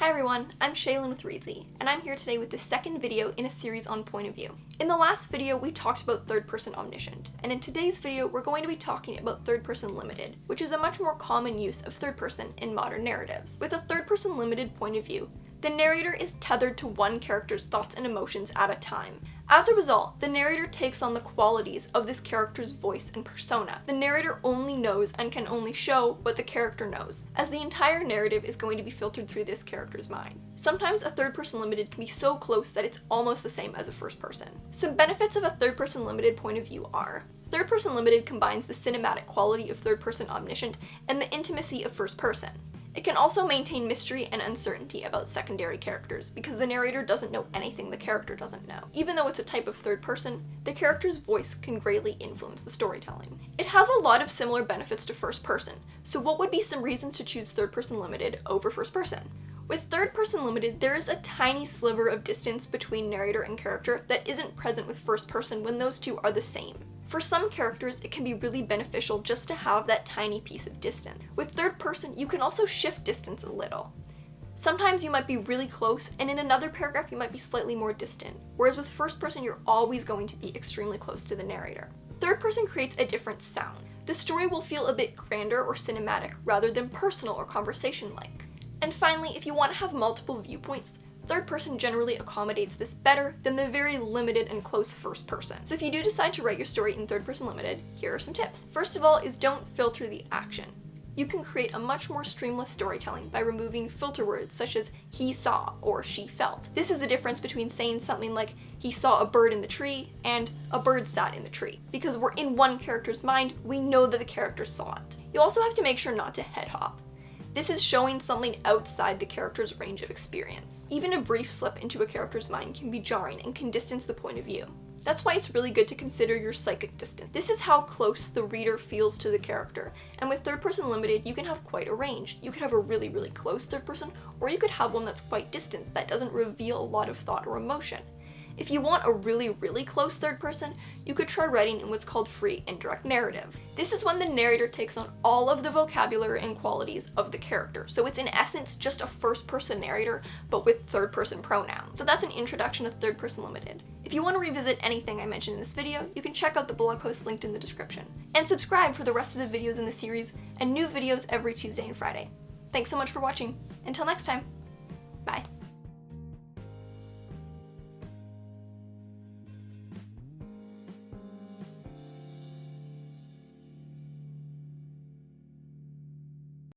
Hi everyone, I'm Shaylin with Reedsy, and I'm here today with the second video in a series on point of view. In the last video, we talked about third-person omniscient, and in today's video, we're going to be talking about third-person limited, which is a much more common use of third-person in modern narratives. With a third-person limited point of view, the narrator is tethered to one character's thoughts and emotions at a time. As a result, the narrator takes on the qualities of this character's voice and persona. The narrator only knows and can only show what the character knows, as the entire narrative is going to be filtered through this character's mind. Sometimes a third-person limited can be so close that it's almost the same as a first person. Some benefits of a third-person limited point of view are: third-person limited combines the cinematic quality of third-person omniscient and the intimacy of first person. It can also maintain mystery and uncertainty about secondary characters, because the narrator doesn't know anything the character doesn't know. Even though it's a type of third person, the character's voice can greatly influence the storytelling. It has a lot of similar benefits to first person, so what would be some reasons to choose third person limited over first person? With third person limited, there is a tiny sliver of distance between narrator and character that isn't present with first person when those two are the same. For some characters, it can be really beneficial just to have that tiny piece of distance. With third person, you can also shift distance a little. Sometimes you might be really close, and in another paragraph you might be slightly more distant, whereas with first person you're always going to be extremely close to the narrator. Third person creates a different sound. The story will feel a bit grander or cinematic rather than personal or conversation-like. And finally, if you want to have multiple viewpoints, third person generally accommodates this better than the very limited and close first person. So if you do decide to write your story in third person limited, here are some tips. First of all is don't filter the action. You can create a much more streamless storytelling by removing filter words such as he saw or she felt. This is the difference between saying something like he saw a bird in the tree and a bird sat in the tree. Because we're in one character's mind, we know that the character saw it. You also have to make sure not to head hop. This is showing something outside the character's range of experience. Even a brief slip into a character's mind can be jarring and can distance the point of view. That's why it's really good to consider your psychic distance. This is how close the reader feels to the character, and with third person limited, you can have quite a range. You could have a really, really close third person, or you could have one that's quite distant that doesn't reveal a lot of thought or emotion. If you want a really, really close third person, you could try writing in what's called free indirect narrative. This is when the narrator takes on all of the vocabulary and qualities of the character. So it's in essence just a first person narrator, but with third person pronouns. So that's an introduction to third person limited. If you want to revisit anything I mentioned in this video, you can check out the blog post linked in the description. And subscribe for the rest of the videos in the series and new videos every Tuesday and Friday. Thanks so much for watching. Until next time.